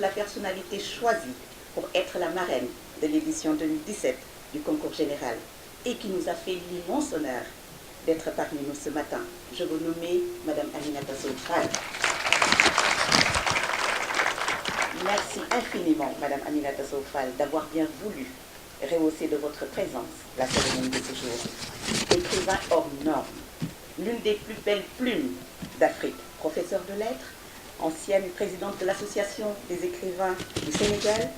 la personnalité choisie pour être la marraine de l'édition 2017 du concours général et qui nous a fait l'immense honneur d'être parmi nous ce matin. Je vous nomme Madame Aminata Sow Fall. Merci infiniment, Madame Aminata Sow Fall, d'avoir bien voulu rehausser de votre présence la cérémonie de ce jour. Écrivain hors norme, l'une des plus belles plumes d'Afrique, professeure de lettres, ancienne présidente de l'Association des écrivains du Sénégal,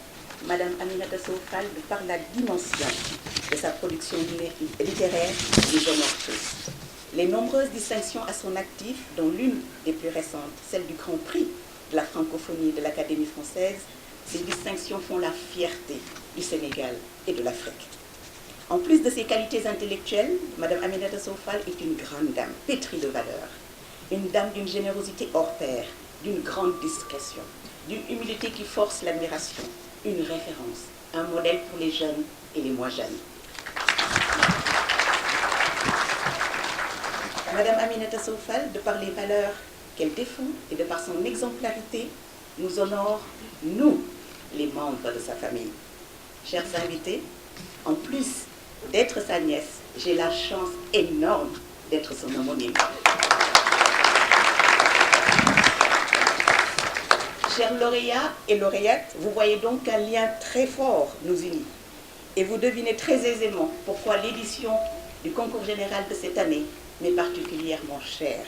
Madame Aminata Sow Fall, de par la dimension de sa production littéraire, nous honore tous. Les nombreuses distinctions à son actif, dont l'une des plus récentes, celle du Grand Prix de la francophonie de l'Académie française, ces distinctions font la fierté du Sénégal et de l'Afrique. En plus de ses qualités intellectuelles, Madame Aminata Sow Fall est une grande dame, pétrie de valeurs, une dame d'une générosité hors pair, d'une grande discrétion, d'une humilité qui force l'admiration, une référence, un modèle pour les jeunes et les moins jeunes. Madame Aminata Sow Fall, de par les valeurs qu'elle défend et de par son exemplarité, nous honore, nous, les membres de sa famille. Chers invités, en plus d'être sa nièce, j'ai la chance énorme d'être son homonyme. Chers lauréats et lauréates, vous voyez donc qu'un lien très fort nous unit. Et vous devinez très aisément pourquoi l'édition du concours général de cette année m'est particulièrement chère.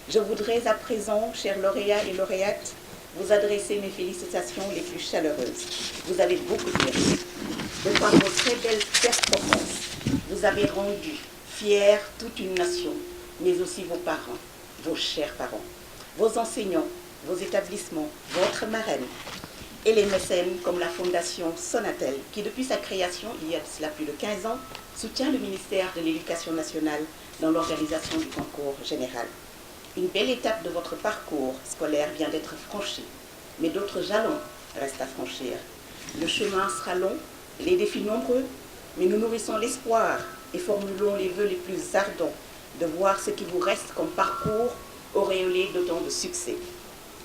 Je voudrais à présent, chers lauréats et lauréates, vous adresser mes félicitations les plus chaleureuses. Vous avez beaucoup de mérite. De par vos très belles performances, vous avez rendu fière toute une nation, mais aussi vos parents, vos chers parents, vos enseignants, vos établissements, votre marraine et les mécènes comme la Fondation Sonatel, qui depuis sa création, il y a de cela plus de 15 ans, soutient le ministère de l'Éducation nationale dans l'organisation du concours général. Une belle étape de votre parcours scolaire vient d'être franchie, mais d'autres jalons restent à franchir. Le chemin sera long, les défis nombreux, mais nous nourrissons l'espoir et formulons les vœux les plus ardents de voir ce qui vous reste comme parcours auréolé d'autant de succès.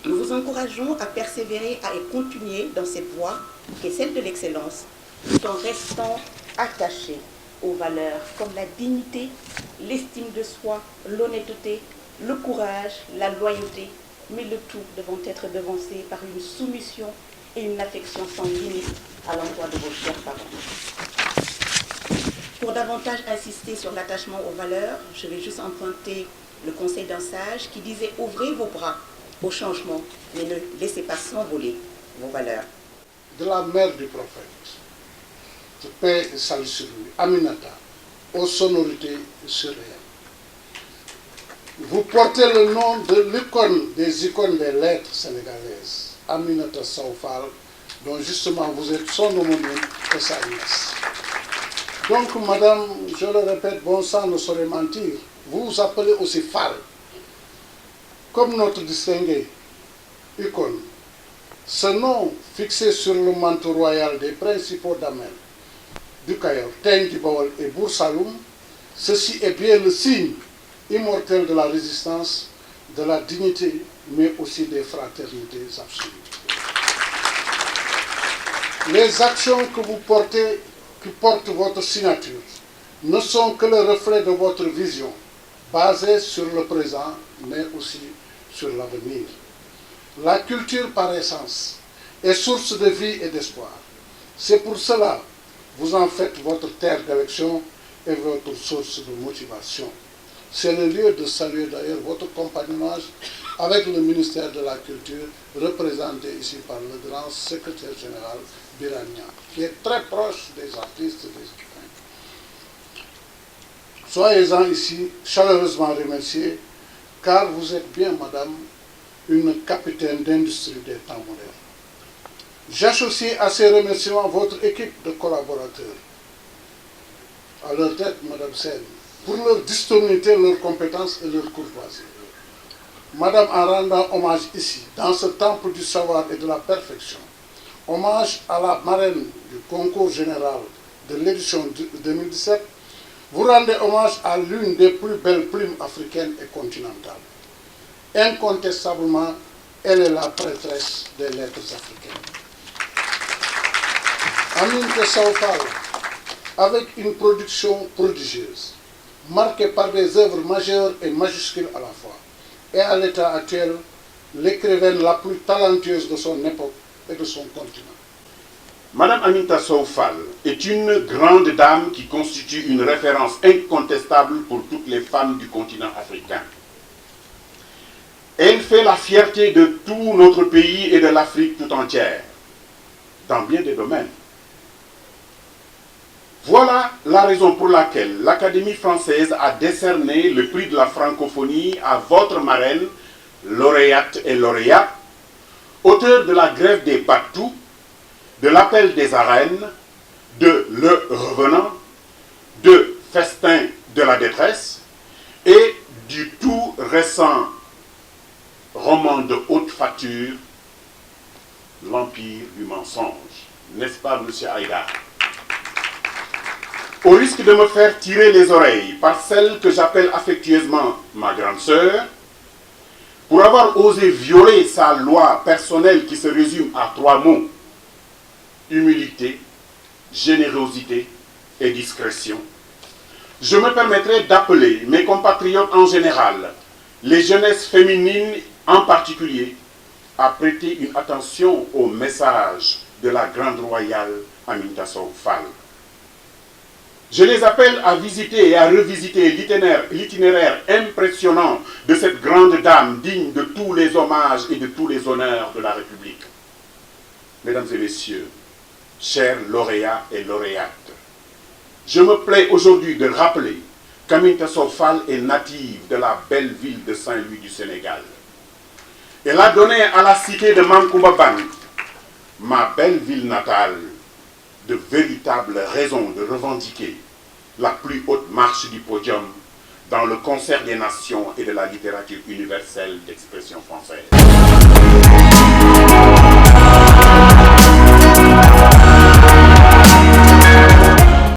Nous vous encourageons à persévérer et continuer dans cette voie qui est celle de l'excellence, tout en restant attachés aux valeurs comme la dignité, l'estime de soi, l'honnêteté, le courage, la loyauté, mais le tout devant être devancé par une soumission et une affection sans limite à l'endroit de vos chers parents. Pour davantage insister sur l'attachement aux valeurs, je vais juste emprunter le conseil d'un sage qui disait « Ouvrez vos bras au changement, mais ne laissez pas s'envoler vos valeurs. » De la mère du prophète, de paix et salut sur lui, Aminata, aux sonorités surréelles. Vous portez le nom de l'icône des icônes des lettres sénégalaises, Aminata Sow Fall, dont justement vous êtes son homonyme et sa nièce. Donc, madame, je le répète, bon sang ne saurait mentir, vous vous appelez aussi Fall. Comme notre distingué icône, ce nom fixé sur le manteau royal des principaux damels du Kayor, Tengi Bawol et Boursaloum, ceci est bien le signe immortel de la résistance, de la dignité, mais aussi des fraternités absolues. Les actions que vous portez, qui portent votre signature, ne sont que le reflet de votre vision, basée sur le présent, mais aussi sur l'avenir. La culture, par essence, est source de vie et d'espoir. C'est pour cela que vous en faites votre terre d'élection et votre source de motivation. C'est le lieu de saluer d'ailleurs votre compagnonnage avec le ministère de la Culture, représenté ici par le grand secrétaire général Birania, qui est très proche des artistes et des écrivains. Soyez-en ici chaleureusement remerciés, car vous êtes bien, madame, une capitaine d'industrie des temps modernes. J'associe à ces remerciements votre équipe de collaborateurs. À leur tête, madame Sen, pour leur disponibilité, leur compétence et leur courtoisie. Madame, en rendant hommage ici, dans ce temple du savoir et de la perfection, hommage à la marraine du concours général de l'édition 2017, vous rendez hommage à l'une des plus belles plumes africaines et continentales. Incontestablement Elle est la prêtresse des lettres africaines. Aminata Sow Fall, avec une production prodigieuse, marquée par des œuvres majeures et majuscules à la fois, est à l'état actuel l'écrivaine la plus talentueuse de son époque et de son continent. Madame Aminata Sow Fall est une grande dame qui constitue une référence incontestable pour toutes les femmes du continent africain. Elle fait la fierté de tout notre pays et de l'Afrique tout entière, dans bien des domaines. Voilà la raison pour laquelle l'Académie française a décerné le prix de la francophonie à votre marraine, lauréate et lauréat, auteur de la grève des Batous, de l'appel des arènes, de Le Revenant, de Festin de la détresse et du tout récent roman de haute facture, L'Empire du mensonge. N'est-ce pas, monsieur Haïdar? Au risque de me faire tirer les oreilles par celle que j'appelle affectueusement ma grande sœur, pour avoir osé violer sa loi personnelle qui se résume à 3 mots, humilité, générosité et discrétion, je me permettrai d'appeler mes compatriotes en général, les jeunesses féminines en particulier, à prêter une attention au message de la grande royale Aminata Sow Fall. Je les appelle à visiter et à revisiter l'itinéraire impressionnant de cette grande dame digne de tous les hommages et de tous les honneurs de la République. Mesdames et messieurs, chers lauréats et lauréates, je me plais aujourd'hui de rappeler qu'Aminata Sow Fall est native de la belle ville de Saint-Louis du Sénégal. Elle a donné à la cité de Mankoumba Bang, ma belle ville natale, de véritables raisons de revendiquer la plus haute marche du podium dans le concert des nations et de la littérature universelle d'expression française.